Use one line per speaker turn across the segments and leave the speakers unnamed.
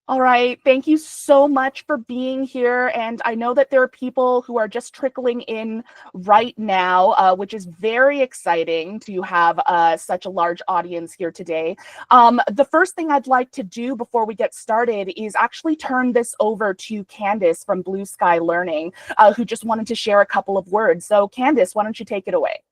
All right. Thank you so much for being here. And I know that there are people who are just trickling in right now, which is very exciting to have such a large audience here today. The first thing I'd like to do before we get started is actually turn this over to Candice from Blue Sky Learning, who just wanted to share a couple of words. So Candice, why don't you take it away?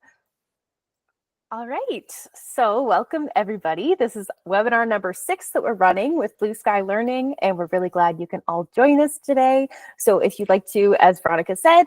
All right, so welcome everybody. This is webinar number 6 that we're running with Blue Sky Learning, and we're really glad you can all join us today. So if you'd like to, as Veronica said,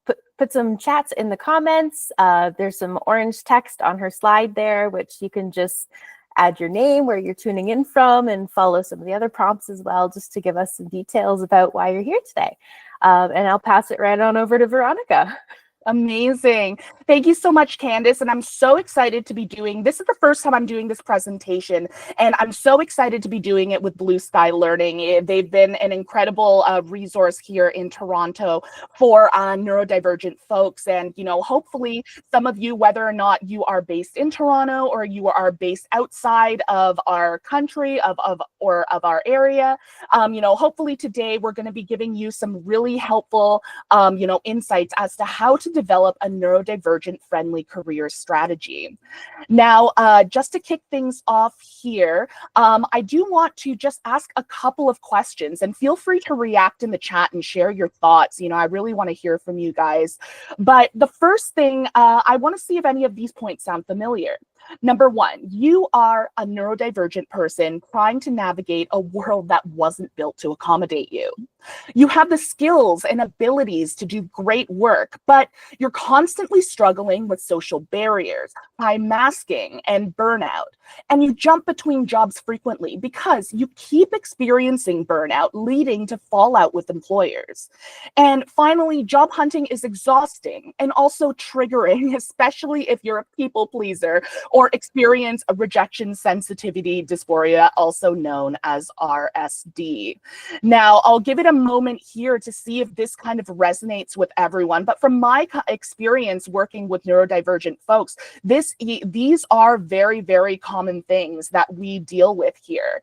put some chats in the comments. There's some orange text on her slide there, which you can just add your name, where you're tuning in from, and follow some of the other prompts as well, just to give us some details about why you're here today. And I'll pass it right on over to Veronica.
Amazing. Thank you so much, Candice. And I'm so excited to be doing, this is the first time I'm doing this presentation, and I'm so excited to be doing it with Blue Sky Learning. They've been an incredible resource here in Toronto for neurodivergent folks. And, you know, hopefully some of you, whether or not you are based in Toronto or you are based outside of our country or of our area, you know, hopefully today we're going to be giving you some really helpful, you know, insights as to how to develop a neurodivergent-friendly career strategy. Now, just to kick things off here, I do want to just ask a couple of questions, and feel free to react in the chat and share your thoughts. You know, I really want to hear from you guys. But the first thing, I want to see if any of these points sound familiar. Number one, you are a neurodivergent person trying to navigate a world that wasn't built to accommodate you. You have the skills and abilities to do great work, but you're constantly struggling with social barriers, high masking, and burnout. And you jump between jobs frequently because you keep experiencing burnout, leading to fallout with employers. And finally, job hunting is exhausting and also triggering, especially if you're a people pleaser or experience a rejection sensitivity dysphoria, also known as RSD. Now, I'll give it a moment here to see if this kind of resonates with everyone. But from my experience working with neurodivergent folks, these are very, very common things that we deal with here.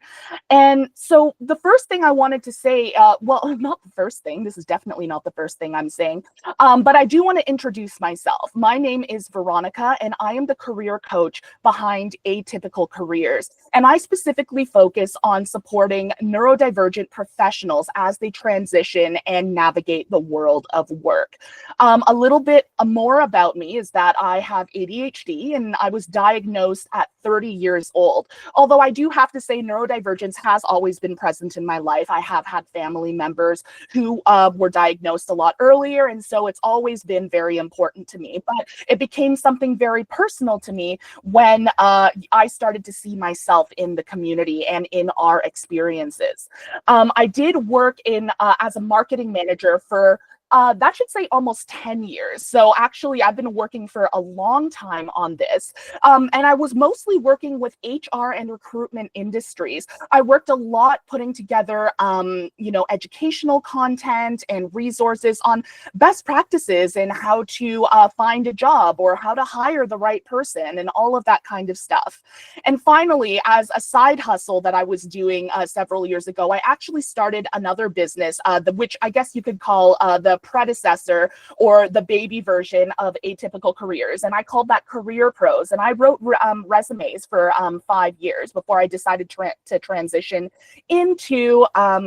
And so the first thing I wanted to say, well, not the first thing, this is definitely not the first thing I'm saying, but I do want to introduce myself. My name is Veronica, and I am the career coach behind Atypical Careers. And I specifically focus on supporting neurodivergent professionals as they transition and navigate the world of work. A little bit more about me is that I have ADHD, and I was diagnosed at 30 years old. Although I do have to say neurodivergence has always been present in my life. I have had family members who were diagnosed a lot earlier, and so it's always been very important to me. But it became something very personal to me when I started to see myself in the community and in our experiences. I did work in as a marketing manager for that should say almost 10 years. So actually, I've been working for a long time on this. And I was mostly working with HR and recruitment industries. I worked a lot putting together, you know, educational content and resources on best practices and how to find a job or how to hire the right person and all of that kind of stuff. And finally, as a side hustle that I was doing several years ago, I actually started another business, which I guess you could call the predecessor or the baby version of Atypical Careers, and I called that Career Pros. And I wrote resumes for 5 years before I decided to transition into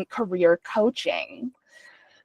career coaching.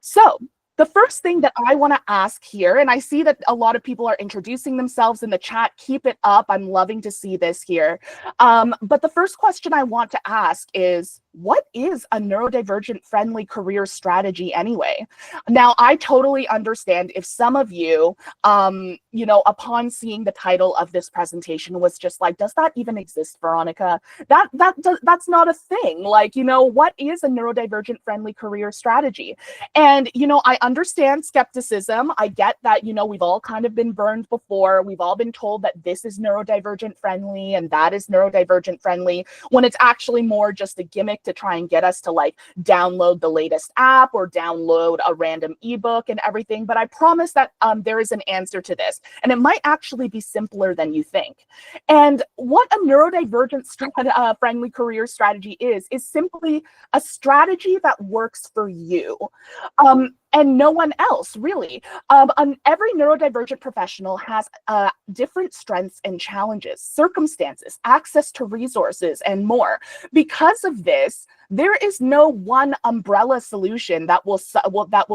So the first thing that I want to ask here, and I see that a lot of people are introducing themselves in the chat. Keep it up. I'm loving to see this here. But the first question I want to ask is, what is a neurodivergent-friendly career strategy anyway? Now, I totally understand if some of you, you know, upon seeing the title of this presentation was just like, does that even exist, Veronica? That's not a thing. Like, you know, what is a neurodivergent-friendly career strategy? And, you know, I understand skepticism. I get that, you know, we've all kind of been burned before. We've all been told that this is neurodivergent-friendly and that is neurodivergent-friendly, when it's actually more just a gimmick to try and get us to like download the latest app or download a random ebook and everything. But I promise that there is an answer to this, and it might actually be simpler than you think. And what a neurodivergent friendly career strategy is simply a strategy that works for you. And no one else, really. Every neurodivergent professional has different strengths and challenges, circumstances, access to resources, and more. Because of this, there is no one umbrella solution that will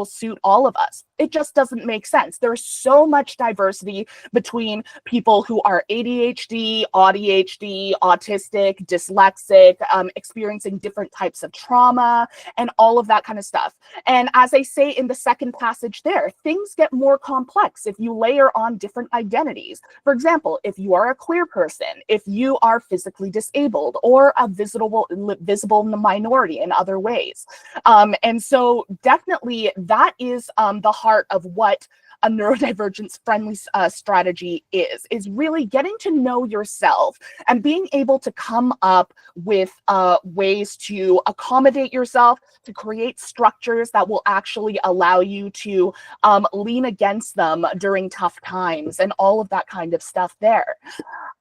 suit all of us. It just doesn't make sense. There's so much diversity between people who are ADHD, ADHD, autistic, dyslexic, experiencing different types of trauma, and all of that kind of stuff. And as I say in the second passage there, things get more complex if you layer on different identities. For example, if you are a queer person, if you are physically disabled, or a visible minority in other ways. And so definitely that is the heart of what a neurodivergence-friendly strategy is really getting to know yourself and being able to come up with ways to accommodate yourself, to create structures that will actually allow you to lean against them during tough times and all of that kind of stuff there.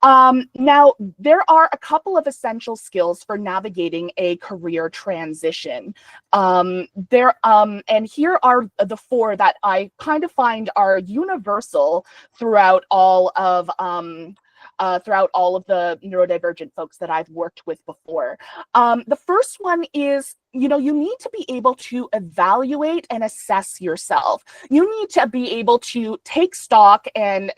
Now, there are a couple of essential skills for navigating a career transition. And here are the four that I kind of find are universal throughout all of the neurodivergent folks that I've worked with before. The first one is, you need to be able to evaluate and assess yourself. You need to be able to take stock and,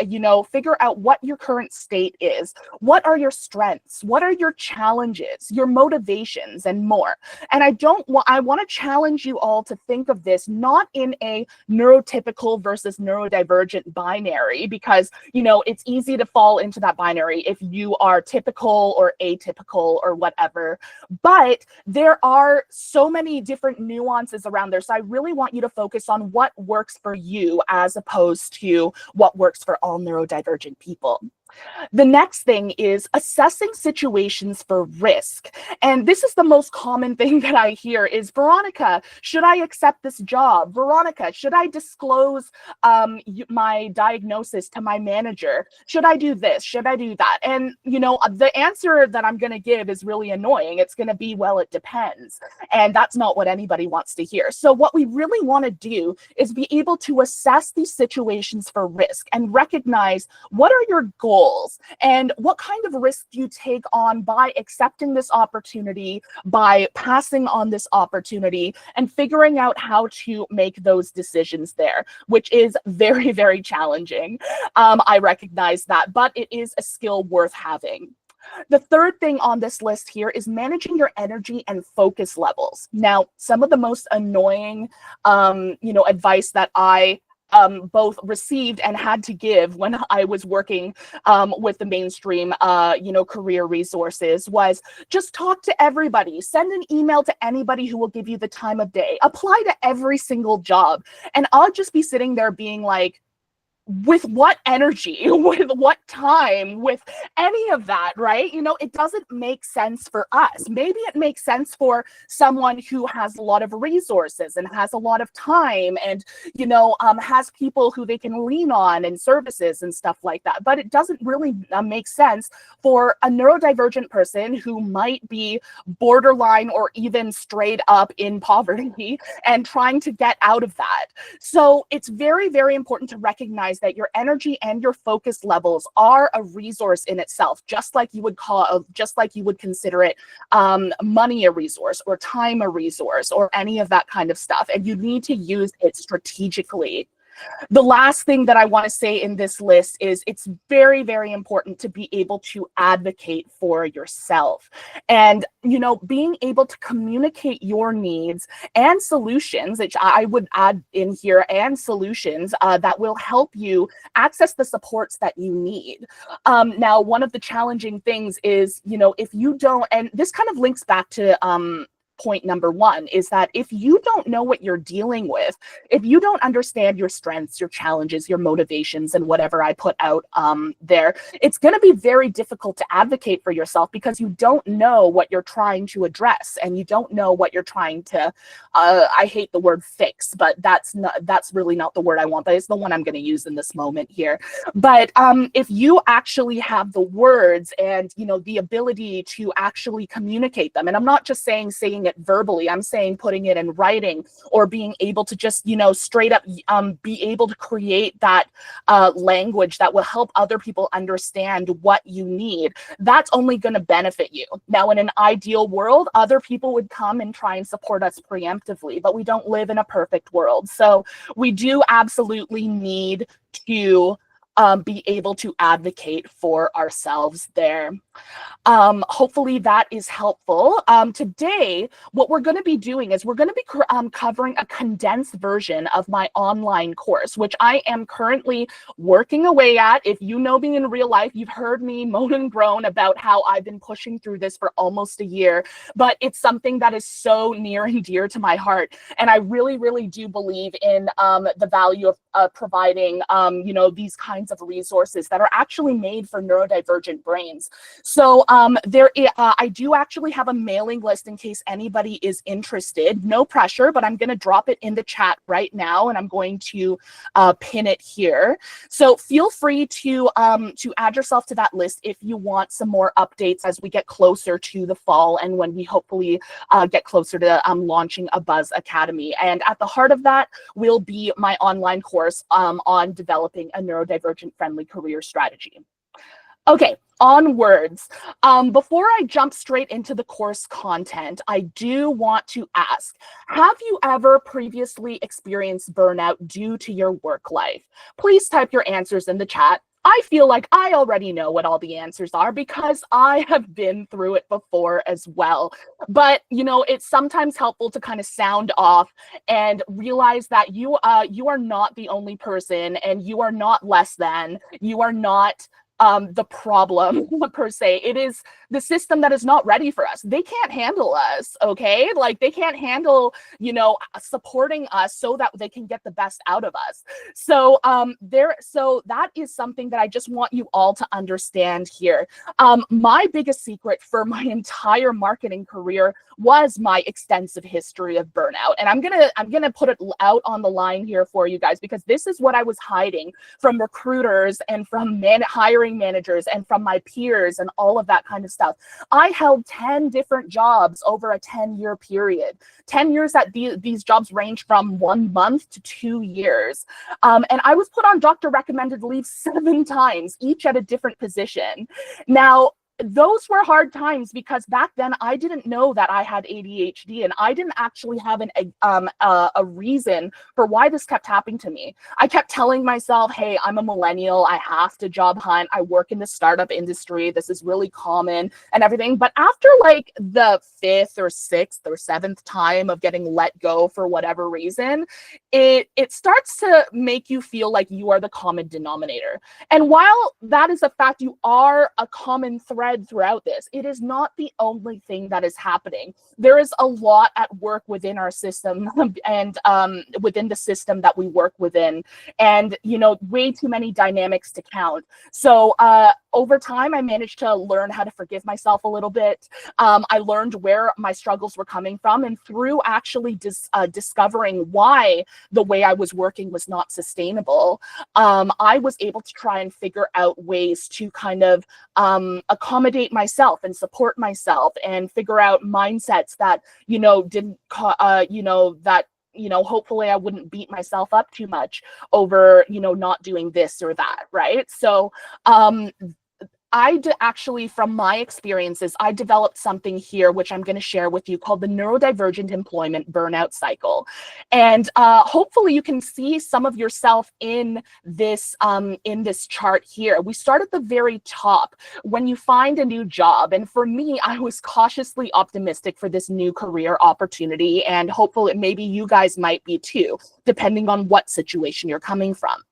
figure out what your current state is. What are your strengths? What are your challenges, your motivations, and more? And I want to challenge you all to think of this not in a neurotypical versus neurodivergent binary, because, it's easy to fall into that binary if you are typical or atypical or whatever. But there are so many different nuances around there. So I really want you to focus on what works for you as opposed to what works for all neurodivergent people. The next thing is assessing situations for risk. And this is the most common thing that I hear is, Veronica, should I accept this job? Veronica, should I disclose my diagnosis to my manager? Should I do this? Should I do that? And, the answer that I'm going to give is really annoying. It's going to be, well, it depends. And that's not what anybody wants to hear. So what we really want to do is be able to assess these situations for risk and recognize what are your goals and what kind of risk do you take on by accepting this opportunity, by passing on this opportunity, and figuring out how to make those decisions there, which is very, very challenging. I recognize that, but it is a skill worth having. The third thing on this list here is managing your energy and focus levels. Now, some of the most annoying, advice that I both received and had to give when I was working with the mainstream, career resources was just talk to everybody, send an email to anybody who will give you the time of day, apply to every single job. And I'll just be sitting there being like, with what energy, with what time, with any of that, right? It doesn't make sense for us. Maybe it makes sense for someone who has a lot of resources and has a lot of time and, has people who they can lean on and services and stuff like that. But it doesn't really make sense for a neurodivergent person who might be borderline or even straight up in poverty and trying to get out of that. So it's very, very important to recognize that your energy and your focus levels are a resource in itself, just like you would consider it money a resource or time a resource or any of that kind of stuff. And you need to use it strategically. The last thing that I want to say in this list is it's very, very important to be able to advocate for yourself and, being able to communicate your needs and solutions, which I would add in here, and solutions that will help you access the supports that you need. Now, one of the challenging things is, if you don't, and this kind of links back to point number one, is that if you don't know what you're dealing with, if you don't understand your strengths, your challenges, your motivations, and whatever I put out there, it's going to be very difficult to advocate for yourself because you don't know what you're trying to address, and you don't know what you're trying to, I hate the word fix, but that's really not the word I want, but it's the one I'm going to use in this moment here. But if you actually have the words and, you know, the ability to actually communicate them, and I'm not just saying it verbally, I'm saying putting it in writing, or being able to just, you know, straight up be able to create that language that will help other people understand what you need, that's only going to benefit you. Now, in an ideal world, other people would come and try and support us preemptively, but we don't live in a perfect world. So we do absolutely need to be able to advocate for ourselves there. Hopefully that is helpful. Today, what we're going to be doing is we're going to be covering a condensed version of my online course, which I am currently working away at. If you know me in real life, you've heard me moan and groan about how I've been pushing through this for almost a year, but it's something that is so near and dear to my heart. And I really, really do believe in the value of providing, you know, these kinds of resources that are actually made for neurodivergent brains. So I do actually have a mailing list in case anybody is interested. No pressure, but I'm going to drop it in the chat right now, and I'm going to pin it here. So feel free to add yourself to that list if you want some more updates as we get closer to the fall and when we hopefully get closer to launching a Buzz Academy. And at the heart of that will be my online course on developing a neurodivergent-friendly career strategy. Okay, onwards. Before I jump straight into the course content, I do want to ask, have you ever previously experienced burnout due to your work life? Please type your answers in the chat. I feel like I already know what all the answers are because I have been through it before as well. But, you know, it's sometimes helpful to kind of sound off and realize that you are not the only person, and you are not less than, you are not the problem per se. It is the system that is not ready for us. They can't handle us, okay? Like, they can't handle, you know, supporting us so that they can get the best out of us. So so that is something that I just want you all to understand here. My biggest secret for my entire marketing career was my extensive history of burnout. And I'm gonna put it out on the line here for you guys, because this is what I was hiding from recruiters and from hiring managers and from my peers and all of that kind of stuff. I held 10 different jobs over a 10-year period. 10 years that these jobs range from 1 month to 2 years. And I was put on doctor recommended leave 7 times, each at a different position. Now, those were hard times because back then I didn't know that I had ADHD, and I didn't actually have a reason for why this kept happening to me. I kept telling myself, hey, I'm a millennial, I have to job hunt, I work in the startup industry, this is really common and everything. But after like the 5th or 6th or 7th time of getting let go for whatever reason, it starts to make you feel like you are the common denominator. And while that is a fact, you are a common thread throughout this, it is not the only thing that is happening. There is a lot at work within our system and within the system that we work within, and, you know, way too many dynamics to count. So over time, I managed to learn how to forgive myself a little bit. I learned where my struggles were coming from, and through actually discovering why the way I was working was not sustainable, I was able to try and figure out ways to kind of accommodate myself and support myself, and figure out mindsets that, you know, didn't, hopefully I wouldn't beat myself up too much over, you know, not doing this or that, right? So actually, from my experiences, I developed something here, which I'm going to share with you, called the Neurodivergent Employment Burnout Cycle. And hopefully you can see some of yourself in this chart here. We start at the very top when you find a new job. And for me, I was cautiously optimistic for this new career opportunity. And hopefully maybe you guys might be too, depending on what situation you're coming from.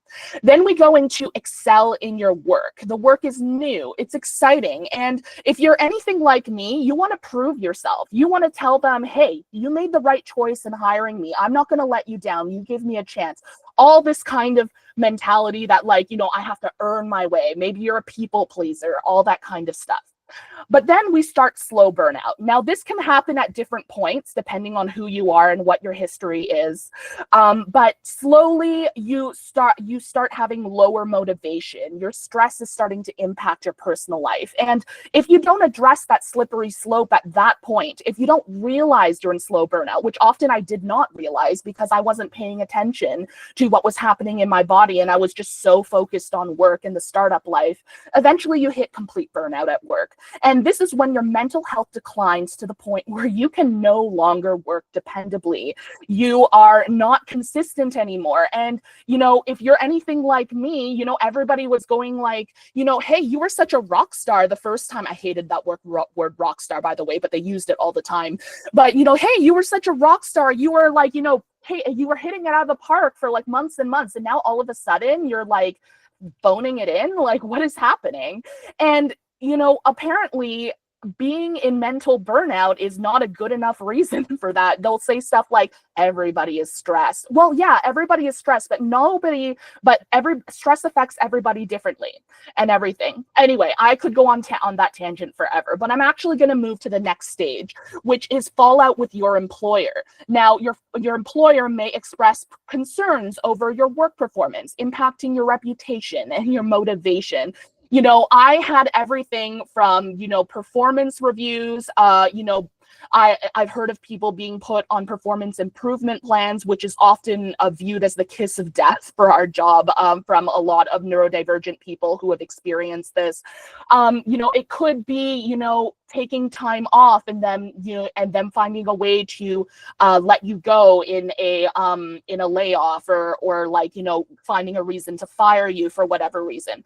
Then we go into excel in your work. The work is new, it's exciting. And if you're anything like me, you want to prove yourself. You want to tell them, hey, you made the right choice in hiring me. I'm not going to let you down. You give me a chance. All this kind of mentality that, like, I have to earn my way. Maybe you're a people pleaser, all that kind of stuff. But then we start slow burnout. Now, this can happen at different points, depending on who you are and what your history is. But slowly you start having lower motivation. Your stress is starting to impact your personal life. And if you don't address that slippery slope at that point, if you don't realize you're in slow burnout, which often I did not realize because I wasn't paying attention to what was happening in my body and I was just so focused on work and the startup life, eventually you hit complete burnout at work. And this is when your mental health declines to the point where you can no longer work dependably. You are not consistent anymore. And, if you're anything like me, everybody was going like, hey, you were such a rock star the first time. I hated that word rock star, by the way, but they used it all the time. But, hey, you were such a rock star. You were like, hey, you were hitting it out of the park for like months and months. And now all of a sudden you're like phoning it in. Like, what is happening? And apparently being in mental burnout is not a good enough reason for that. They'll say stuff like, everybody is stressed. Well, yeah, everybody is stressed, but every stress affects everybody differently and everything. Anyway, I could go on that tangent forever, but I'm actually going to move to the next stage, which is fallout with your employer. Now, your employer may express concerns over your work performance, impacting your reputation and your motivation. I had everything from, performance reviews, I've heard of people being put on performance improvement plans, which is often viewed as the kiss of death for our job from a lot of neurodivergent people who have experienced this. It could be, taking time off and then finding a way to let you go in a layoff or like, finding a reason to fire you for whatever reason.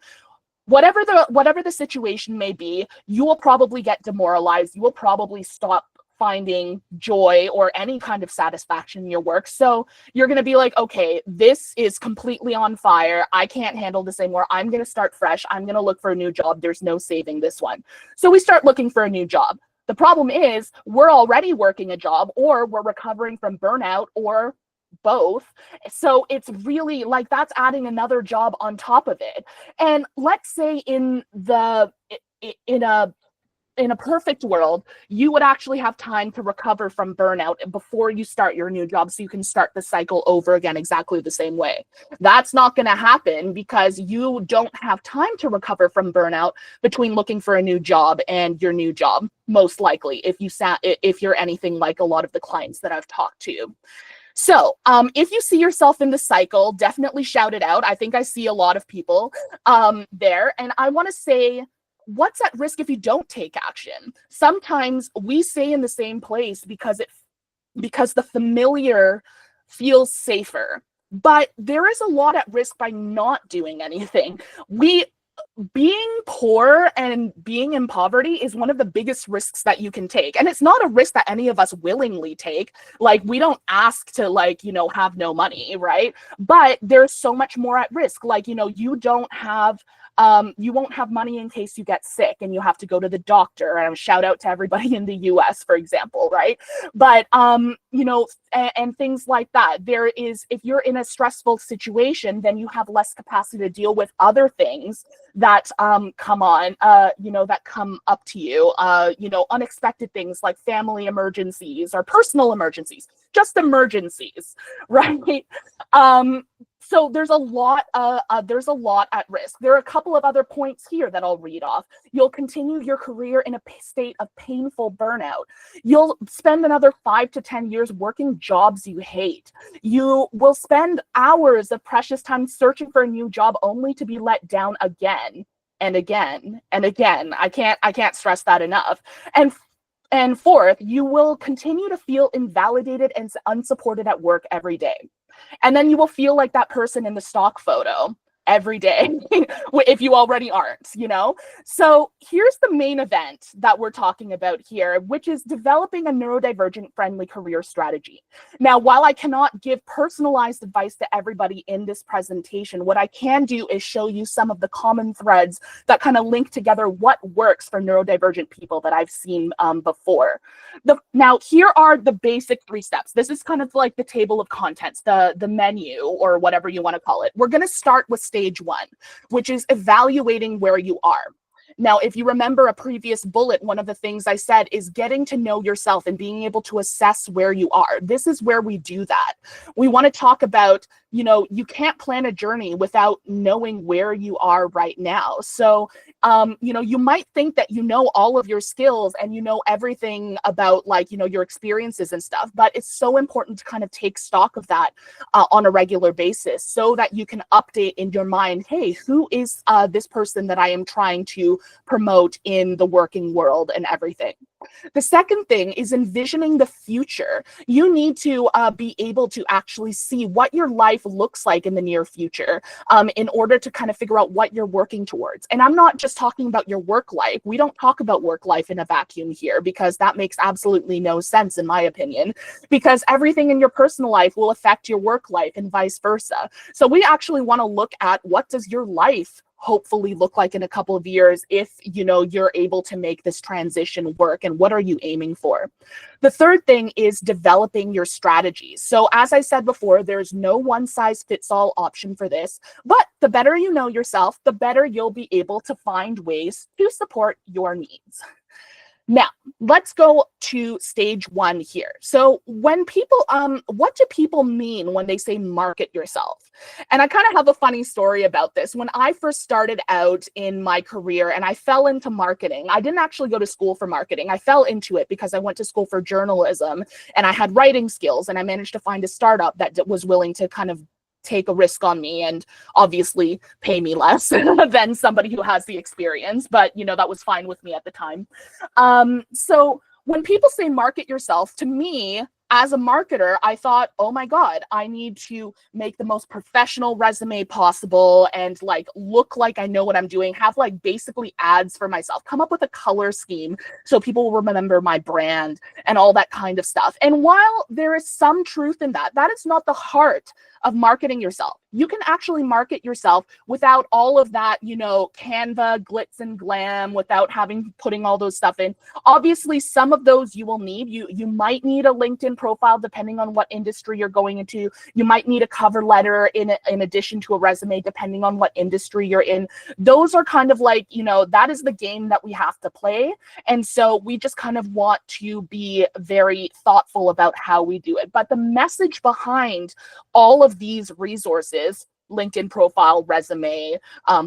Whatever the situation may be, you will probably get demoralized. You will probably stop finding joy or any kind of satisfaction in your work. So you're going to be like, okay, this is completely on fire. I can't handle this anymore. I'm going to start fresh. I'm going to look for a new job. There's no saving this one. So we start looking for a new job. The problem is we're already working a job, or we're recovering from burnout, or both. So it's really like that's adding another job on top of it. And let's say in a perfect world, you would actually have time to recover from burnout before you start your new job, so you can start the cycle over again exactly the same way. That's not going to happen because you don't have time to recover from burnout between looking for a new job and your new job, most likely, if you're anything like a lot of the clients that I've talked to. So if you see yourself in the cycle, definitely shout it out. I think I see a lot of people there. And I want to say, what's at risk if you don't take action? Sometimes we stay in the same place because the familiar feels safer. But there is a lot at risk by not doing anything. Being poor and being in poverty is one of the biggest risks that you can take. And it's not a risk that any of us willingly take. Like, we don't ask to have no money, right? But there's so much more at risk. Like, you won't have money in case you get sick and you have to go to the doctor. And shout out to everybody in the US, for example, right? But, and things like that. If you're in a stressful situation, then you have less capacity to deal with other things that come up to you, unexpected things like family emergencies or personal emergencies, just emergencies, right? So there's a lot at risk. There are a couple of other points here that I'll read off. You'll continue your career in a state of painful burnout. You'll spend another 5 to 10 years working jobs you hate. You will spend hours of precious time searching for a new job only to be let down again and again and again. I can't stress that enough. And fourth, you will continue to feel invalidated and unsupported at work every day. And then you will feel like that person in the stock photo. every day if you already aren't, you know? So here's the main event that we're talking about here, which is developing a neurodivergent-friendly career strategy. Now, while I cannot give personalized advice to everybody in this presentation, what I can do is show you some of the common threads that kind of link together what works for neurodivergent people that I've seen before. Now, here are the basic 3 steps. This is kind of like the table of contents, the menu, or whatever you want to call it. We're going to start with stage 1, which is evaluating where you are. Now, if you remember a previous bullet, one of the things I said is getting to know yourself and being able to assess where you are. This is where we do that. We want to talk about, you know, you can't plan a journey without knowing where you are right now. So, you know, you might think that you know all of your skills and you know everything about, like, you know, your experiences and stuff, but it's so important to kind of take stock of that on a regular basis so that you can update in your mind, hey, who is this person that I am trying to promote in the working world and everything. The second thing is envisioning the future. You need to be able to actually see what your life looks like in the near future in order to kind of figure out what you're working towards. And I'm not just talking about your work life. We don't talk about work life in a vacuum here, because that makes absolutely no sense, in my opinion, because everything in your personal life will affect your work life and vice versa. So we actually want to look at, what does your life hopefully look like in a couple of years if, you know, you're able to make this transition work, and what are you aiming for? The third thing is developing your strategies. So as I said before, there's no one size fits all option for this, but the better you know yourself, the better you'll be able to find ways to support your needs. Now, let's go to stage 1 here. So when people, what do people mean when they say market yourself? And I kind of have a funny story about this. When I first started out in my career and I fell into marketing, I didn't actually go to school for marketing. I fell into it because I went to school for journalism and I had writing skills, and I managed to find a startup that was willing to kind of take a risk on me and obviously pay me less than somebody who has the experience, but you know, that was fine with me at the time. So when people say market yourself, to me, as a marketer, I thought, oh my God, I need to make the most professional resume possible and like look like I know what I'm doing, have like basically ads for myself, come up with a color scheme so people will remember my brand and all that kind of stuff. And while there is some truth in that, that is not the heart of marketing yourself. You can actually market yourself without all of that, you know, Canva, glitz and glam, without putting all those stuff in. Obviously, some of those you will need. You might need a LinkedIn profile depending on what industry you're going into. You might need a cover letter in addition to a resume depending on what industry you're in. Those are kind of like, you know, that is the game that we have to play. And so we just kind of want to be very thoughtful about how we do it. But the message behind all of these resources, LinkedIn profile, resume,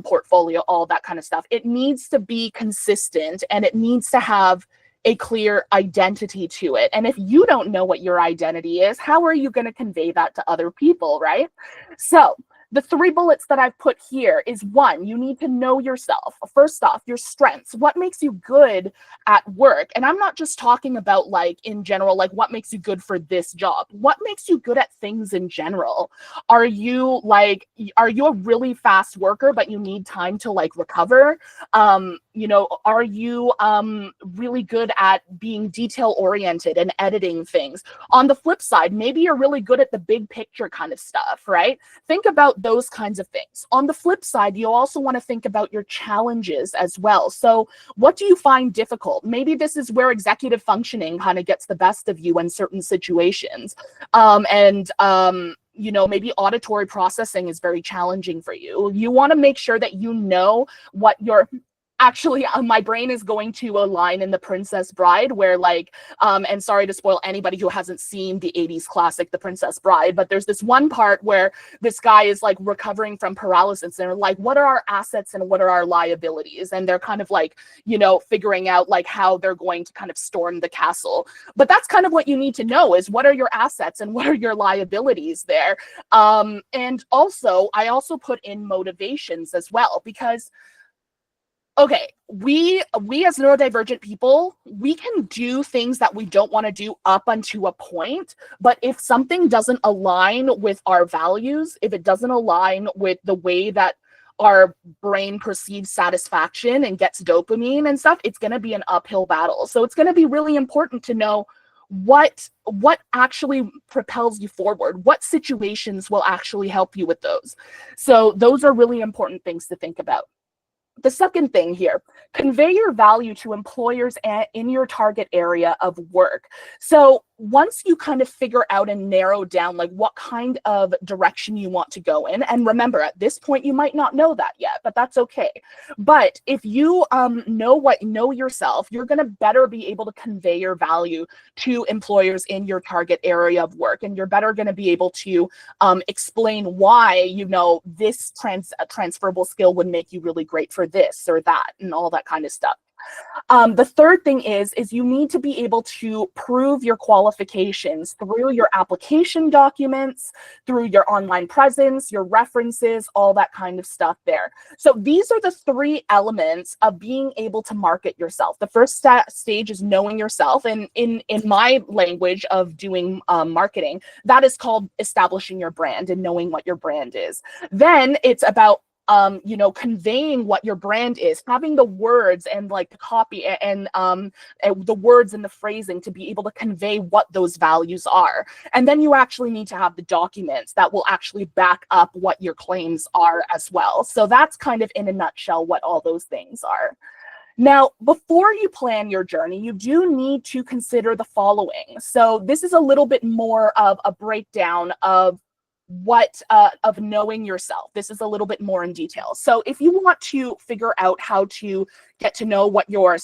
portfolio, all that kind of stuff, it needs to be consistent and it needs to have a clear identity to it. And if you don't know what your identity is, how are you going to convey that to other people, right? So the 3 bullets that I've put here is 1, you need to know yourself. First off, your strengths. What makes you good at work? And I'm not just talking about like in general, like what makes you good for this job? What makes you good at things in general? Are you a really fast worker, but you need time to like recover? You know, are you really good at being detail oriented and editing things? On the flip side, maybe you're really good at the big picture kind of stuff, right? Think about those kinds of things. On the flip side, you also want to think about your challenges as well. So what do you find difficult? Maybe this is where executive functioning kind of gets the best of you in certain situations. You know, maybe auditory processing is very challenging for you. You want to make sure that you know what your actually, my brain is going to a line in The Princess Bride where like, and sorry to spoil anybody who hasn't seen the 80s classic, The Princess Bride, but there's this one part where this guy is like recovering from paralysis and they're like, what are our assets and what are our liabilities? And they're kind of like, you know, figuring out like how they're going to kind of storm the castle. But that's kind of what you need to know is what are your assets and what are your liabilities there? And also, I also put in motivations as well, because okay, we as neurodivergent people, we can do things that we don't want to do up until a point, but if something doesn't align with our values, if it doesn't align with the way that our brain perceives satisfaction and gets dopamine and stuff, it's going to be an uphill battle. So it's going to be really important to know what actually propels you forward, what situations will actually help you with those. So those are really important things to think about. The second thing here, convey your value to employers in your target area of work. So once you kind of figure out and narrow down like what kind of direction you want to go in, and remember at this point you might not know that yet, but that's okay. But if you know yourself, you're going to better be able to convey your value to employers in your target area of work, and you're better going to be able to explain why this transferable skill would make you really great for this or that and all that kind of stuff. The third thing is you need to be able to prove your qualifications through your application documents, through your online presence, your references, all that kind of stuff there. So these are the three elements of being able to market yourself. The first stage is knowing yourself, and in my language of doing marketing, that is called establishing your brand and knowing what your brand is. Then it's about conveying what your brand is, having the words and like the copy and the words and the phrasing to be able to convey what those values are. And then you actually need to have the documents that will actually back up what your claims are as well. So that's kind of in a nutshell what all those things are. Now, before you plan your journey, you do need to consider the following. So this is a little bit more of a breakdown of of knowing yourself. This is a little bit more in detail. So if you want to figure out how to get to know what your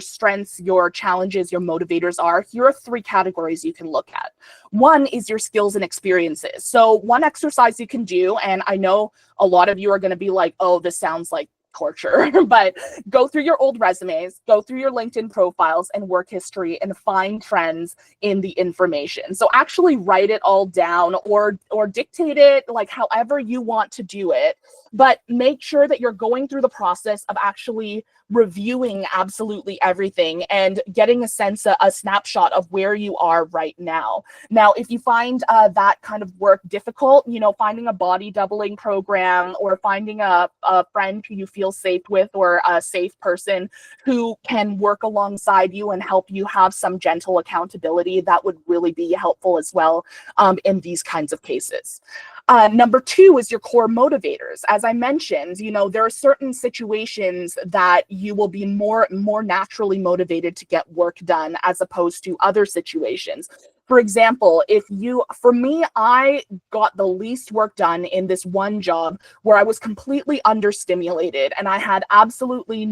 strengths, your challenges, your motivators are, here are three categories you can look at. One is your skills and experiences. So one exercise you can do, and I know a lot of you are going to be like, oh, this sounds like torture, but go through your old resumes, go through your LinkedIn profiles and work history and find trends in the information. So actually write it all down or dictate it, like however you want to do it, but make sure that you're going through the process of actually reviewing absolutely everything and getting a snapshot of where you are right now. Now, if you find that kind of work difficult, finding a body doubling program or finding a friend who you feel safe with, or a safe person who can work alongside you and help you have some gentle accountability, that would really be helpful as well in these kinds of cases. Number two is your core motivators. As I mentioned, there are certain situations that you will be more naturally motivated to get work done as opposed to other situations. For example, for me, I got the least work done in this one job where I was completely understimulated and I had absolutely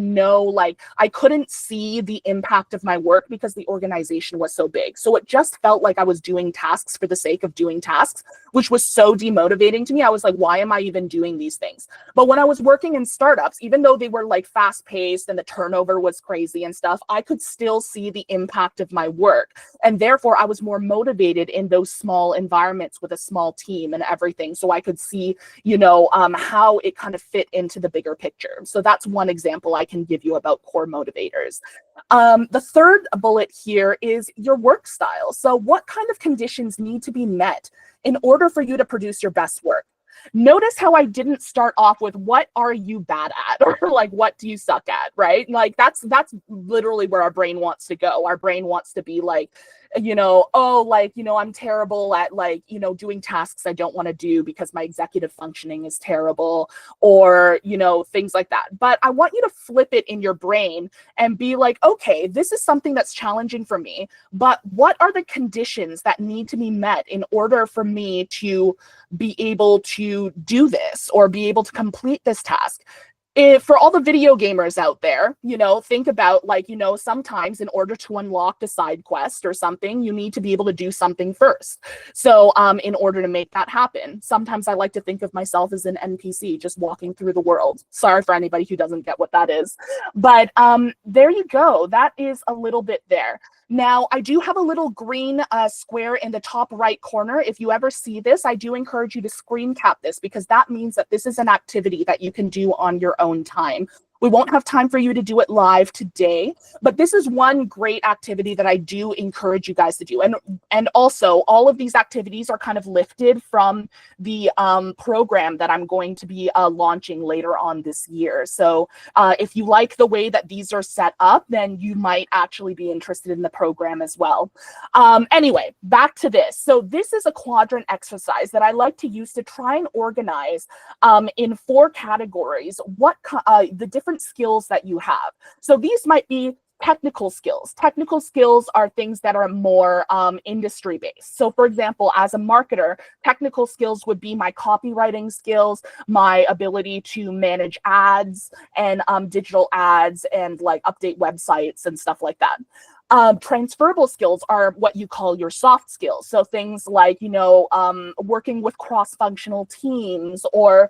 I couldn't see the impact of my work because the organization was so big. So it just felt like I was doing tasks for the sake of doing tasks, which was so demotivating to me. I was like, why am I even doing these things? But when I was working in startups, even though they were like fast paced and the turnover was crazy and stuff, I could still see the impact of my work. And therefore I was more motivated in those small environments with a small team and everything. So I could see, how it kind of fit into the bigger picture. So that's one example I can give you about core motivators. The third bullet here is your work style. So what kind of conditions need to be met in order for you to produce your best work? Notice how I didn't start off with what are you bad at, or like what do you suck at, right? Like that's literally where our brain wants to go. Our brain wants to be like, I'm terrible at doing tasks I don't want to do because my executive functioning is terrible, or things like that. But I want you to flip it in your brain and be like, okay, this is something that's challenging for me, but what are the conditions that need to be met in order for me to be able to do this or be able to complete this task? For all the video gamers out there, think about sometimes in order to unlock a side quest or something, you need to be able to do something first. So in order to make that happen, sometimes I like to think of myself as an NPC just walking through the world. Sorry for anybody who doesn't get what that is. But there you go. That is a little bit there. Now, I do have a little green square in the top right corner. If you ever see this, I do encourage you to screen cap this, because that means that this is an activity that you can do on your own time. We won't have time for you to do it live today, but this is one great activity that I do encourage you guys to do. And also, all of these activities are kind of lifted from the program that I'm going to be launching later on this year. So if you like the way that these are set up, then you might actually be interested in the program as well. Anyway, back to this. So this is a quadrant exercise that I like to use to try and organize in 4 categories what the different skills that you have. So these might be technical skills. Technical skills are things that are more industry based. So for example, as a marketer, technical skills would be my copywriting skills, my ability to manage ads and digital ads and like update websites and stuff like that. Transferable skills are what you call your soft skills. So things like, working with cross-functional teams or,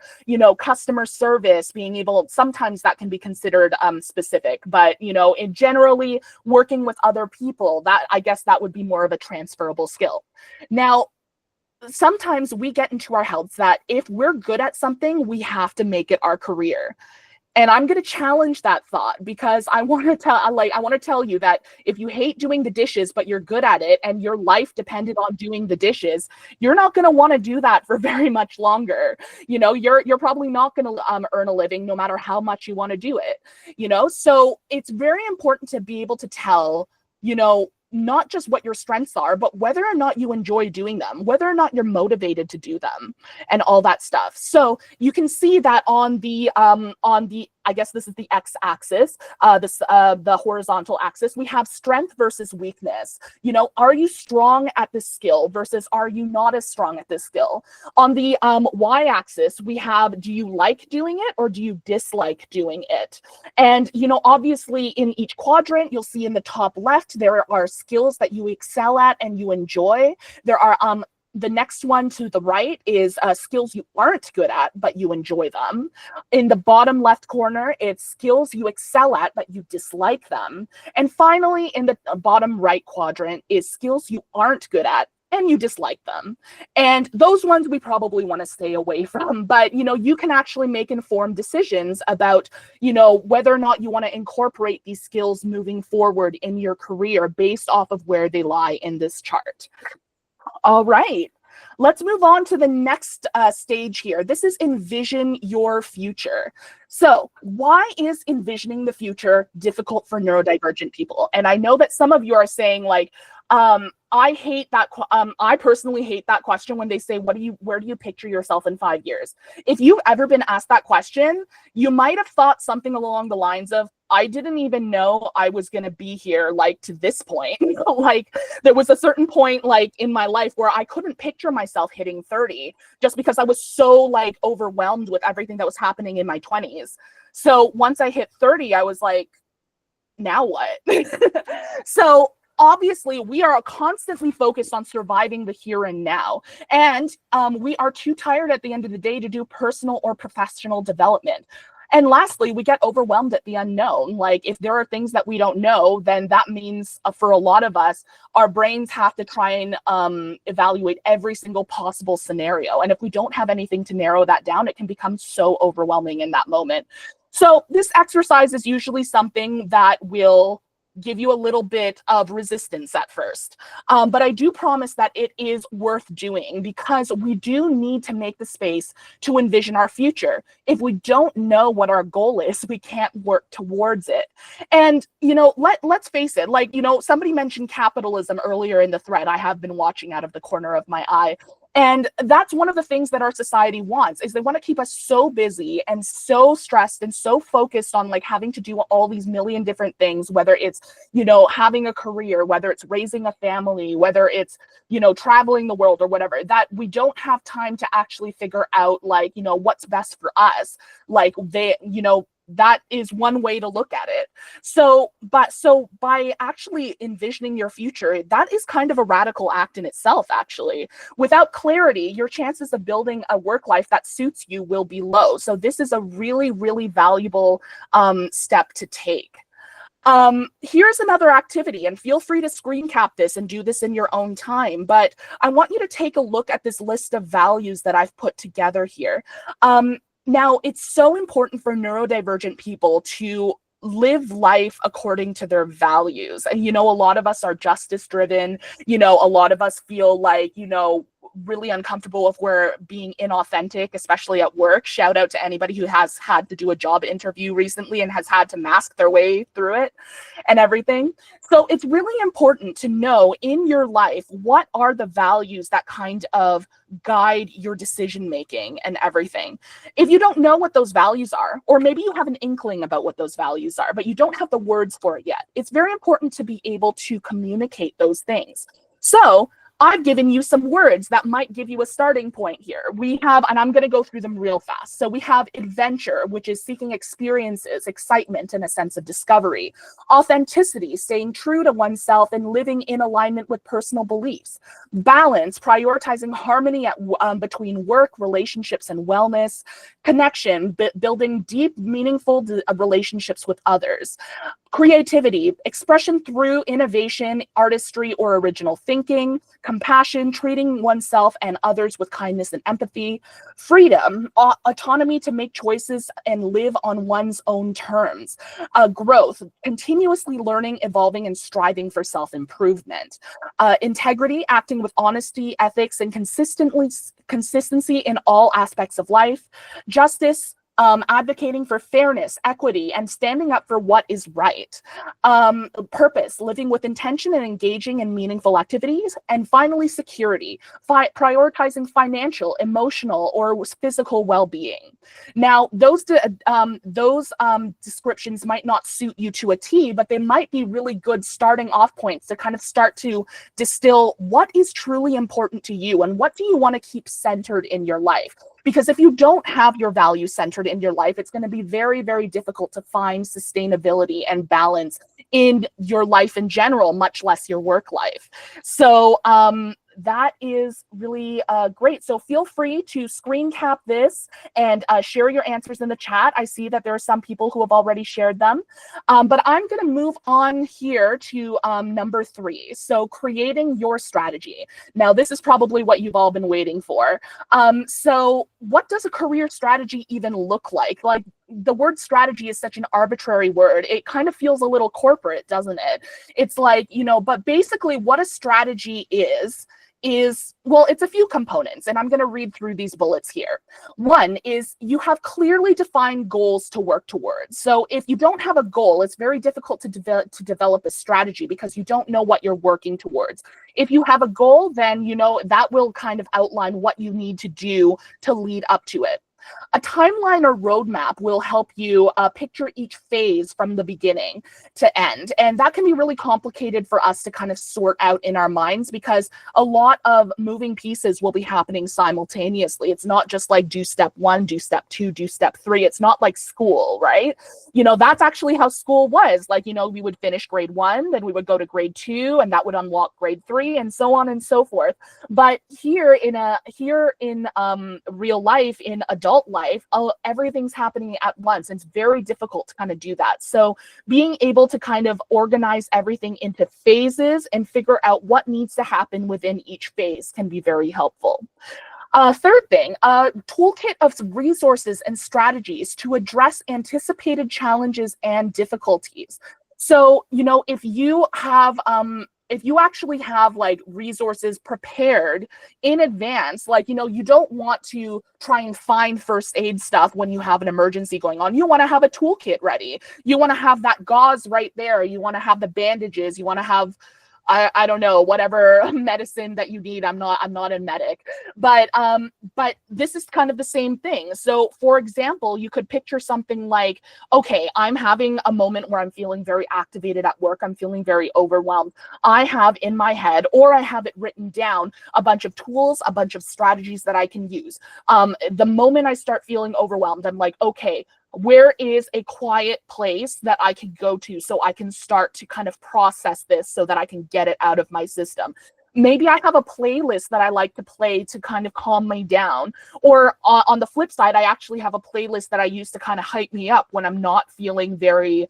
customer service, being able, sometimes that can be considered specific, but, in generally working with other people, that I guess that would be more of a transferable skill. Now, sometimes we get into our heads that if we're good at something, we have to make it our career. And I'm going to challenge that thought because I want to tell you that if you hate doing the dishes, but you're good at it and your life depended on doing the dishes, you're not going to want to do that for very much longer. You're probably not going to earn a living no matter how much you want to do it. So it's very important to be able to tell, not just what your strengths are, but whether or not you enjoy doing them, whether or not you're motivated to do them and all that stuff. So you can see that on the I guess this is the x-axis, the horizontal axis, we have strength versus weakness. Are you strong at this skill versus are you not as strong at this skill? On the y-axis, we have, do you like doing it or do you dislike doing it? And, obviously in each quadrant, you'll see in the top left, there are skills that you excel at and you enjoy. There are the next one to the right is skills you aren't good at, but you enjoy them. In the bottom left corner, it's skills you excel at, but you dislike them. And finally, in the bottom right quadrant is skills you aren't good at and you dislike them. And those ones we probably want to stay away from, but you can actually make informed decisions about, whether or not you want to incorporate these skills moving forward in your career based off of where they lie in this chart. All right, let's move on to the next stage here. This is envision your future. So why is envisioning the future difficult for neurodivergent people? And I know that some of you are saying like, I hate that. I personally hate that question when they say, where do you picture yourself in 5 years? If you've ever been asked that question, you might have thought something along the lines of, I didn't even know I was going to be here, like to this point. Like there was a certain point like in my life where I couldn't picture myself hitting 30 just because I was so like overwhelmed with everything that was happening in my 20s. So once I hit 30, I was like, now what? So obviously, we are constantly focused on surviving the here and now. And we are too tired at the end of the day to do personal or professional development. And lastly, we get overwhelmed at the unknown. Like if there are things that we don't know, then that means for a lot of us, our brains have to try and evaluate every single possible scenario. And if we don't have anything to narrow that down, it can become so overwhelming in that moment. So this exercise is usually something that will give you a little bit of resistance at first. But I do promise that it is worth doing because we do need to make the space to envision our future. If we don't know what our goal is, we can't work towards it. And, let's face it, like, somebody mentioned capitalism earlier in the thread I have been watching out of the corner of my eye. And that's one of the things that our society wants, is they want to keep us so busy and so stressed and so focused on like having to do all these million different things, whether it's, having a career, whether it's raising a family, whether it's, traveling the world or whatever, that we don't have time to actually figure out like, what's best for us. Like that is one way to look at it. So by actually envisioning your future, that is kind of a radical act in itself, actually. Without clarity, your chances of building a work life that suits you will be low. So this is a really, really valuable step to take. Here's another activity, and feel free to screen cap this and do this in your own time, but I want you to take a look at this list of values that I've put together here. Now, it's so important for neurodivergent people to live life according to their values. And, a lot of us are justice driven. A lot of us feel like, really uncomfortable if we're being inauthentic, especially at work. Shout out to anybody who has had to do a job interview recently and has had to mask their way through it and everything. So it's really important to know in your life, what are the values that kind of guide your decision making and everything. If you don't know what those values are, or maybe you have an inkling about what those values are, but you don't have the words for it yet, it's very important to be able to communicate those things. So I've given you some words that might give you a starting point here. We have, and I'm going to go through them real fast. So we have adventure, which is seeking experiences, excitement, and a sense of discovery. Authenticity, staying true to oneself and living in alignment with personal beliefs. Balance, prioritizing harmony between work, relationships, and wellness. Connection, building deep, meaningful relationships with others. Creativity, expression through innovation, artistry, or original thinking. Compassion, treating oneself and others with kindness and empathy. Freedom, autonomy to make choices and live on one's own terms. Growth, continuously learning, evolving, and striving for self-improvement. Integrity, acting with honesty, ethics, and consistency in all aspects of life. Justice, advocating for fairness, equity, and standing up for what is right. Purpose, living with intention and engaging in meaningful activities. And finally, security, prioritizing financial, emotional, or physical well-being. Now, those descriptions might not suit you to a T, but they might be really good starting off points to kind of start to distill what is truly important to you and what do you want to keep centered in your life. Because if you don't have your values centered in your life, it's going to be very, very difficult to find sustainability and balance in your life in general, much less your work life. So that is really great. So feel free to screen cap this and share your answers in the chat. I see that there are some people who have already shared them, but I'm going to move on here to number 3. So creating your strategy. Now, this is probably what you've all been waiting for. So what does a career strategy even look like? Like, the word strategy is such an arbitrary word. It kind of feels a little corporate, doesn't it? It's like, but basically what a strategy is, well, it's a few components, and I'm going to read through these bullets here. One is you have clearly defined goals to work towards. So if you don't have a goal, it's very difficult to develop a strategy because you don't know what you're working towards. If you have a goal, then, that will kind of outline what you need to do to lead up to it. A timeline or roadmap will help you picture each phase from the beginning to end. And that can be really complicated for us to kind of sort out in our minds because a lot of moving pieces will be happening simultaneously. It's not just like do step 1, do step 2, do step 3. It's not like school, right? That's actually how school was. Like, we would finish grade 1, then we would go to grade 2, and that would unlock grade 3, and so on and so forth. But here in real life, in adult life, everything's happening at once. And it's very difficult to kind of do that. So being able to kind of organize everything into phases and figure out what needs to happen within each phase can be very helpful. Third thing, a toolkit of resources and strategies to address anticipated challenges and difficulties. So, if you actually have like resources prepared in advance, like, you don't want to try and find first aid stuff when you have an emergency going on. You want to have a toolkit ready. You want to have that gauze right there. You want to have the bandages. You want to have, I don't know, whatever medicine that you need. I'm not a medic, but this is kind of the same thing. So for example, you could picture something like, okay, I'm having a moment where I'm feeling very activated at work. I'm feeling very overwhelmed. I have in my head, or I have it written down, a bunch of tools, a bunch of strategies that I can use. The moment I start feeling overwhelmed, I'm like, okay, where is a quiet place that I can go to so I can start to kind of process this so that I can get it out of my system? Maybe I have a playlist that I like to play to kind of calm me down. Or on the flip side, I actually have a playlist that I use to kind of hype me up when I'm not feeling very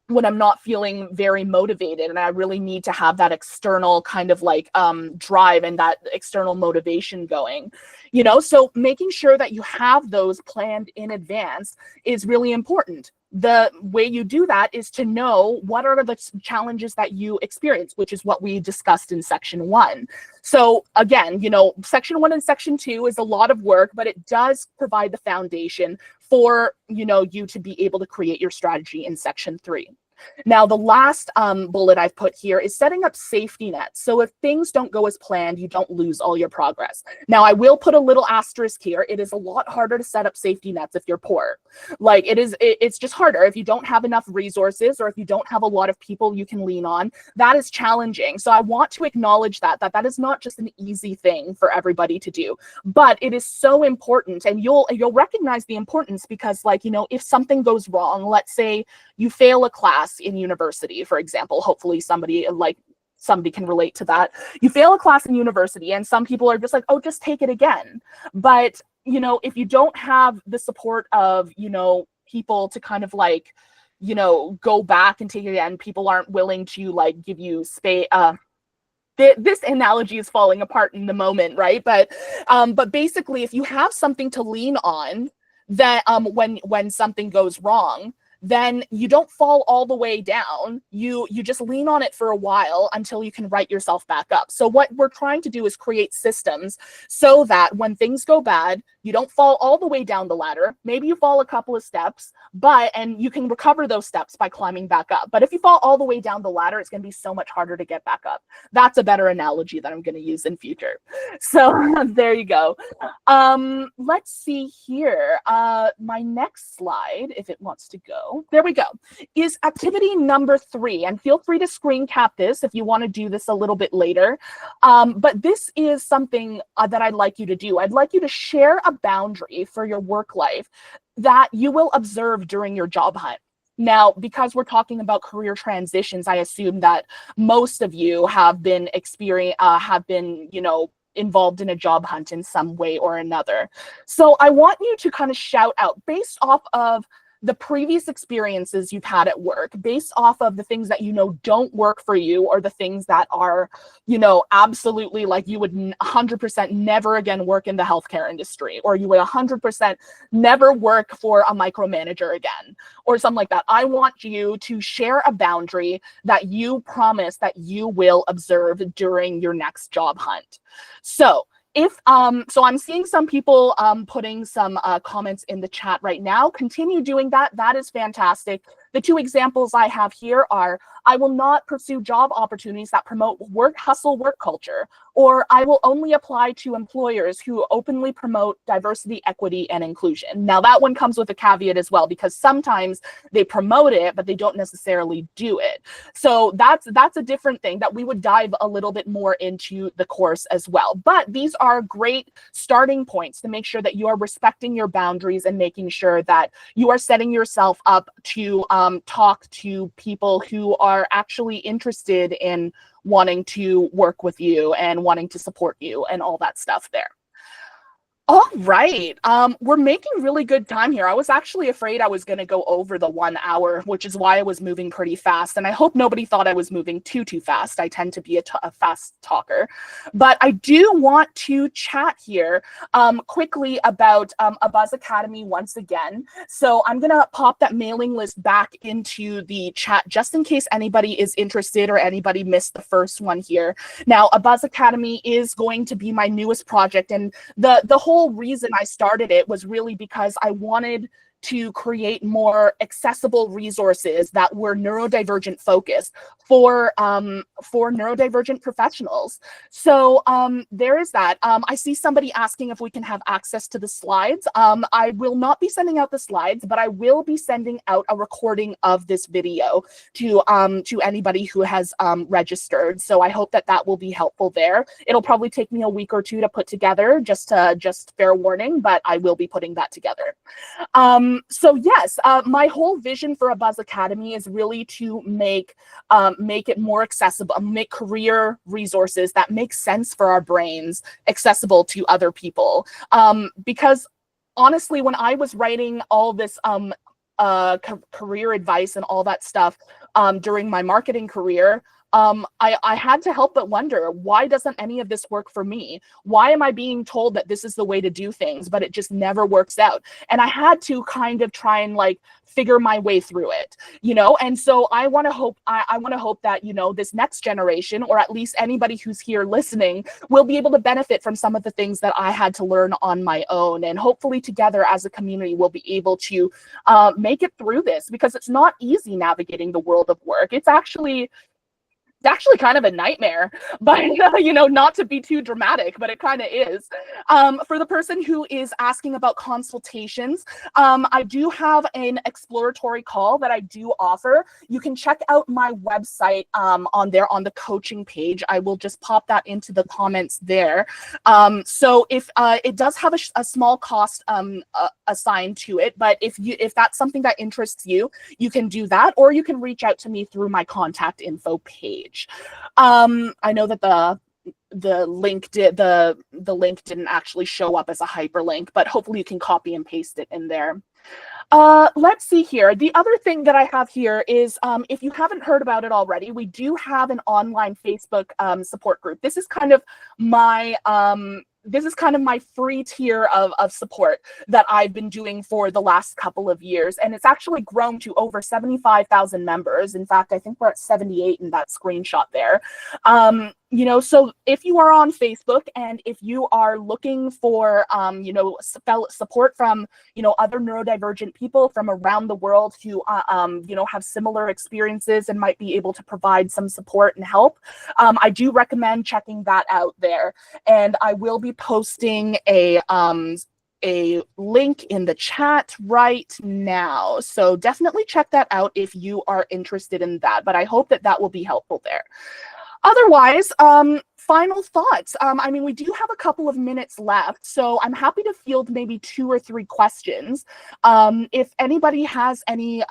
when I'm not feeling very motivated, and I really need to have that external kind of like drive and that external motivation going, you know. So making sure that you have those planned in advance is really important. The way you do that is to know what are the challenges that you experience, which is what we discussed in section 1. So again, you know, section 1 and section 2 is a lot of work, but it does provide the foundation for, you know, you to be able to create your strategy in section 3. Now, the last bullet I've put here is setting up safety nets. So if things don't go as planned, you don't lose all your progress. Now, I will put a little asterisk here. It is a lot harder to set up safety nets if you're poor. Like it's just harder if you don't have enough resources, or if you don't have a lot of people you can lean on. That is challenging. So I want to acknowledge that is not just an easy thing for everybody to do, but it is so important. And you'll recognize the importance because, like, you know, if something goes wrong, let's say you fail a class in university, for example, hopefully somebody can relate to that. You fail a class in university and some people are just like, oh, just take it again. But, you know, if you don't have the support of, you know, people to kind of like, you know, go back and take it again, people aren't willing to like give you space. This analogy is falling apart in the moment, right? But basically, if you have something to lean on, that when something goes wrong, then you don't fall all the way down. You just lean on it for a while until you can right yourself back up. So what we're trying to do is create systems so that when things go bad, you don't fall all the way down the ladder. Maybe you fall a couple of steps, and you can recover those steps by climbing back up. But if you fall all the way down the ladder, it's going to be so much harder to get back up. That's a better analogy that I'm going to use in future. So there you go. Let's see here. My next slide, if it wants to go, there we go, is activity number 3. And feel free to screen cap this if you want to do this a little bit later. But this is something that I'd like you to do. I'd like you to share a boundary for your work life that you will observe during your job hunt. Now, because we're talking about career transitions, I assume that most of you have been you know, involved in a job hunt in some way or another. So I want you to kind of shout out based off of the previous experiences you've had at work, based off of the things that you know don't work for you, or the things that are, you know, absolutely like you would 100% never again work in the healthcare industry, or you would 100% never work for a micromanager again, or something like that. I want you to share a boundary that you promise that you will observe during your next job hunt. So so I'm seeing some people putting some comments in the chat right now. Continue doing that. That is fantastic. The 2 examples I have here are, I will not pursue job opportunities that promote work culture, or I will only apply to employers who openly promote diversity, equity, and inclusion. Now that one comes with a caveat as well, because sometimes they promote it, but they don't necessarily do it. So that's a different thing that we would dive a little bit more into the course as well. But these are great starting points to make sure that you are respecting your boundaries and making sure that you are setting yourself up to talk to people who are actually interested in wanting to work with you and wanting to support you and all that stuff there. All right, we're making really good time here. I was actually afraid I was going to go over the 1 hour, which is why I was moving pretty fast. And I hope nobody thought I was moving too fast. I tend to be a fast talker. But I do want to chat here quickly about A Buzz Academy once again. So I'm going to pop that mailing list back into the chat just in case anybody is interested or anybody missed the first one here. Now, A Buzz Academy is going to be my newest project, and the whole reason I started it was really because I wanted to create more accessible resources that were neurodivergent focused for neurodivergent professionals. So there is that. I see somebody asking if we can have access to the slides. I will not be sending out the slides, but I will be sending out a recording of this video to anybody who has registered. So I hope that will be helpful there. It'll probably take me a week or 2 to put together, just fair warning, but I will be putting that together. So yes, my whole vision for A Buzz Academy is really to make it more accessible, make career resources that make sense for our brains accessible to other people. Because honestly, when I was writing all this career advice and all that stuff during my marketing career, I had to help but wonder, why doesn't any of this work for me? Why am I being told that this is the way to do things, but it just never works out? And I had to kind of try and like figure my way through it, you know? And so I want to hope, I want to hope that, you know, this next generation, or at least anybody who's here listening, will be able to benefit from some of the things that I had to learn on my own. And hopefully together as a community, we'll be able to make it through this, because it's not easy navigating the world of work. It's actually kind of a nightmare, but you know, not to be too dramatic, but it kind of is. For the person who is asking about consultations, I do have an exploratory call that I do offer. You can check out my website on the coaching page. I will just pop that into the comments there. So if it does have a small cost assigned to it, but if that's something that interests you, you can do that, or you can reach out to me through my contact info page. I know that the link didn't actually show up as a hyperlink, but hopefully you can copy and paste it in there. Let's see here. The other thing that I have here is, if you haven't heard about it already, we do have an online Facebook support group. This is kind of my free tier of support that I've been doing for the last couple of years. And it's actually grown to over 75,000 members. In fact, I think we're at 78 in that screenshot there. You know, so if you are on Facebook and if you are looking for, you know, support from, you know, other neurodivergent people from around the world who, you know, have similar experiences and might be able to provide some support and help, I do recommend checking that out there. And I will be posting a link in the chat right now. So definitely check that out if you are interested in that, but I hope that that will be helpful there. Otherwise, final thoughts. I mean, we do have a couple of minutes left, so I'm happy to field maybe 2 or 3 questions. If anybody has any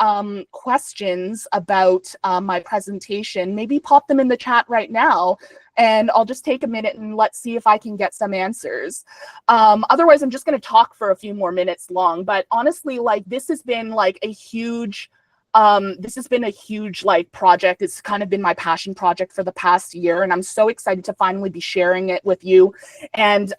questions about my presentation, maybe pop them in the chat right now, and I'll just take a minute and let's see if I can get some answers. Otherwise, I'm just going to talk for a few more minutes long, but honestly, like, this has been like a huge like project. It's kind of been my passion project for the past year, and I'm so excited to finally be sharing it with you. And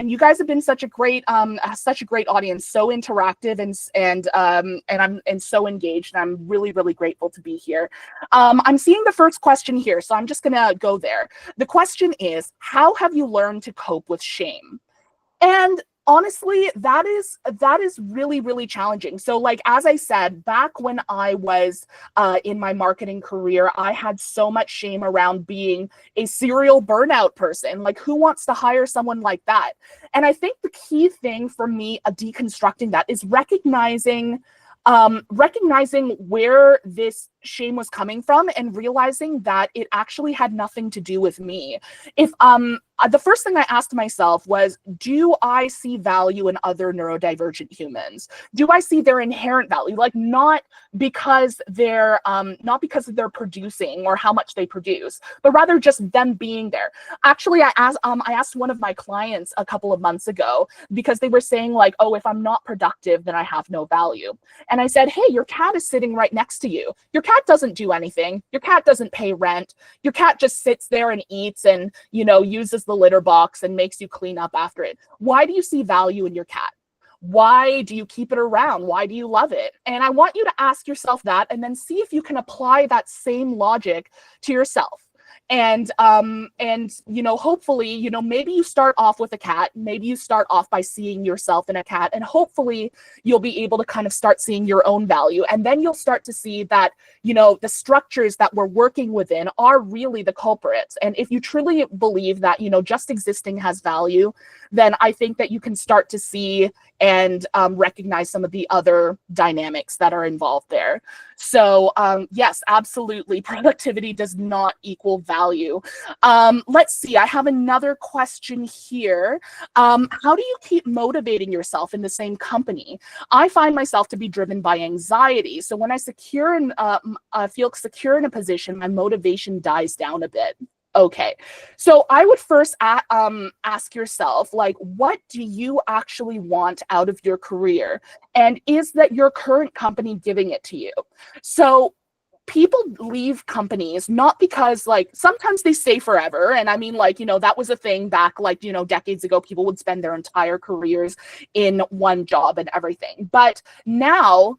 you guys have been such a great audience, so interactive and so engaged. And I'm really, really grateful to be here. I'm seeing the first question here, so I'm just gonna go there. The question is, how have you learned to cope with shame? And honestly, that is really, really challenging. So like, as I said, back when I was in my marketing career, I had so much shame around being a serial burnout person. Like, who wants to hire someone like that? And I think the key thing for me deconstructing that is recognizing where this shame was coming from and realizing that it actually had nothing to do with me. If the first thing I asked myself was, do I see value in other neurodivergent humans? Do I see their inherent value? Like, not because they're producing or how much they produce, but rather just them being there. Actually, I asked one of my clients a couple of months ago, because they were saying like, oh, if I'm not productive, then I have no value. And I said, hey, your cat is sitting right next to you. Your cat doesn't do anything. Your cat doesn't pay rent. Your cat just sits there and eats and, you know, uses the litter box and makes you clean up after it. Why do you see value in your cat? Why do you keep it around? Why do you love it? And I want you to ask yourself that, and then see if you can apply that same logic to yourself. And you know, hopefully, you know, maybe you start off with a cat, maybe you start off by seeing yourself in a cat, and hopefully you'll be able to kind of start seeing your own value. And then you'll start to see that, you know, the structures that we're working within are really the culprits. And if you truly believe that, you know, just existing has value, then I think that you can start to see and recognize some of the other dynamics that are involved there. So yes, absolutely, productivity does not equal value. Let's see, I have another question here. How do you keep motivating yourself in the same company? I find myself to be driven by anxiety. So when I feel secure in a position, my motivation dies down a bit. Okay, so I would first ask yourself, like, what do you actually want out of your career? And is that your current company giving it to you? So people leave companies not because, like, sometimes they stay forever. And I mean, like, that was a thing back, like, decades ago. People would spend their entire careers in one job and everything. But now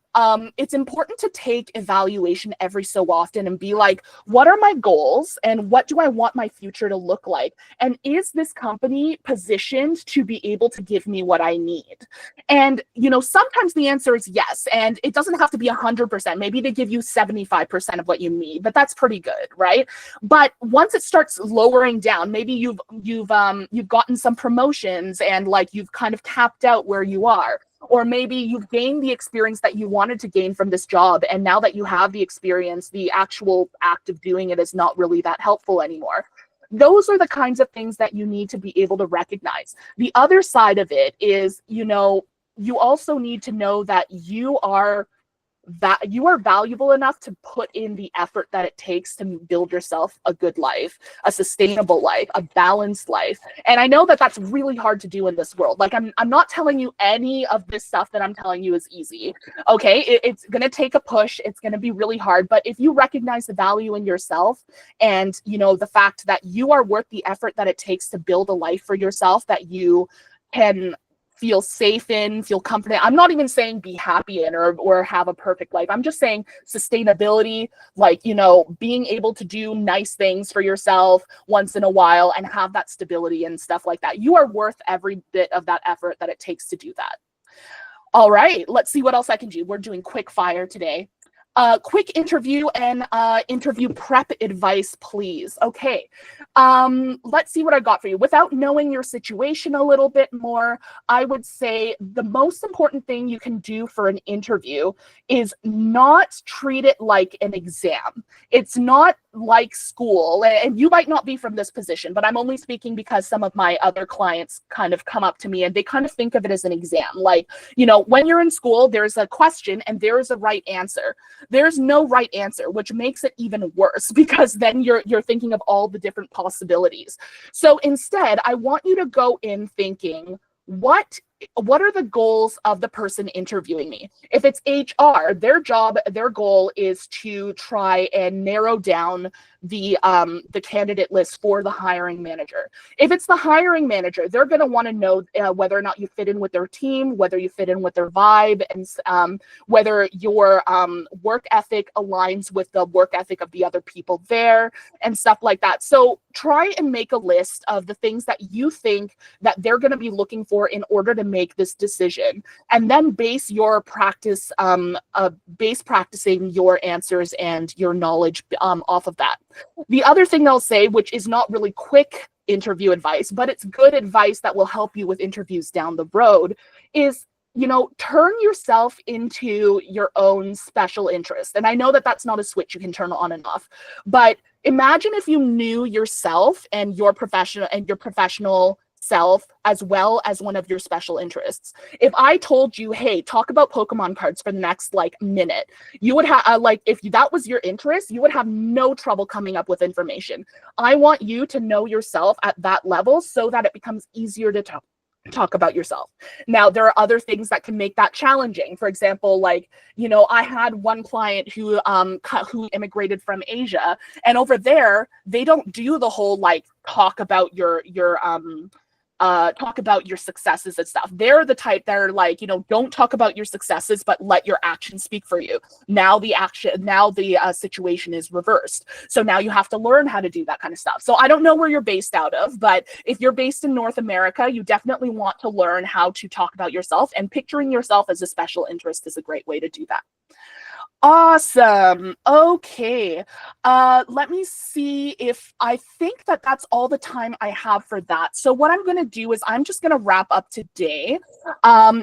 it's important to take evaluation every so often and be like, what are my goals and what do I want my future to look like? And is this company positioned to be able to give me what I need? And, sometimes the answer is yes. And it doesn't have to be 100%. Maybe they give you 75% of what you need, but that's pretty good, right? But once it starts lowering down, maybe you've gotten some promotions and, like, you've kind of capped out where you are. Or maybe you've gained the experience that you wanted to gain from this job. And now that you have the experience, the actual act of doing it is not really that helpful anymore. Those are the kinds of things that you need to be able to recognize. The other side of it is, you also need to know that you are valuable enough to put in the effort that it takes to build yourself a good life, a sustainable life, a balanced life. And I know that that's really hard to do in this world. Like, I'm not telling you any of this stuff that I'm telling you is easy. Okay, it's going to take a push. It's going to be really hard. But if you recognize the value in yourself and, the fact that you are worth the effort that it takes to build a life for yourself that you can feel safe in, feel confident. I'm not even saying be happy in or have a perfect life. I'm just saying sustainability, like, being able to do nice things for yourself once in a while and have that stability and stuff like that. You are worth every bit of that effort that it takes to do that. All right, let's see what else I can do. We're doing quick fire today. Quick interview and interview prep advice, please. Okay, let's see what I got for you. Without knowing your situation a little bit more, I would say the most important thing you can do for an interview is not treat it like an exam. It's not like school, and you might not be from this position, but I'm only speaking because some of my other clients kind of come up to me and they kind of think of it as an exam. Like, when you're in school, there's a question and there is a right answer. There's no right answer, which makes it even worse because then you're thinking of all the different possibilities. So instead, I want you to go in thinking, what are the goals of the person interviewing me? If it's HR, their goal is to try and narrow down the candidate list for the hiring manager. If it's the hiring manager, they're going to want to know whether or not you fit in with their team, whether you fit in with their vibe, and whether your work ethic aligns with the work ethic of the other people there and stuff like that. So try and make a list of the things that you think that they're going to be looking for in order to make this decision, and then base your practice, practicing your answers and your knowledge off of that. The other thing I'll say, which is not really quick interview advice, but it's good advice that will help you with interviews down the road, is turn yourself into your own special interest. And I know that that's not a switch you can turn on and off, but imagine if you knew yourself and your professional self as well as one of your special interests. If I told you, hey, talk about Pokemon cards for the next minute, you would have if that was your interest, you would have no trouble coming up with information. I want you to know yourself at that level so that it becomes easier to talk about yourself. Now, there are other things that can make that challenging. For example, I had one client who immigrated from Asia, and over there they don't do the whole talk about your successes and stuff. They're the type that are don't talk about your successes, but let your actions speak for you. Now the situation is reversed. So now you have to learn how to do that kind of stuff. So I don't know where you're based out of, but if you're based in North America, you definitely want to learn how to talk about yourself, and picturing yourself as a special interest is a great way to do that. Awesome. Okay. Let me see if I think that that's all the time I have for that. So what I'm going to do is I'm just going to wrap up today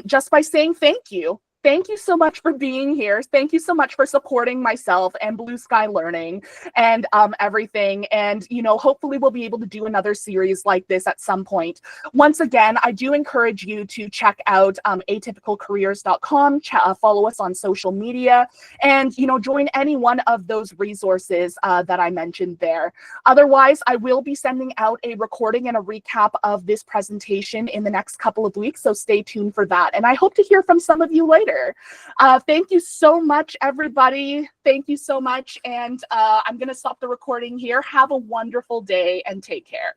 just by saying thank you. Thank you so much for being here. Thank you so much for supporting myself and Blue Sky Learning and everything. And, you know, hopefully we'll be able to do another series like this at some point. Once again, I do encourage you to check out atypicalcareers.com, follow us on social media, and, you know, join any one of those resources that I mentioned there. Otherwise, I will be sending out a recording and a recap of this presentation in the next couple of weeks, so stay tuned for that. And I hope to hear from some of you later. Thank you so much, everybody. Thank you so much. And I'm going to stop the recording here. Have a wonderful day and take care.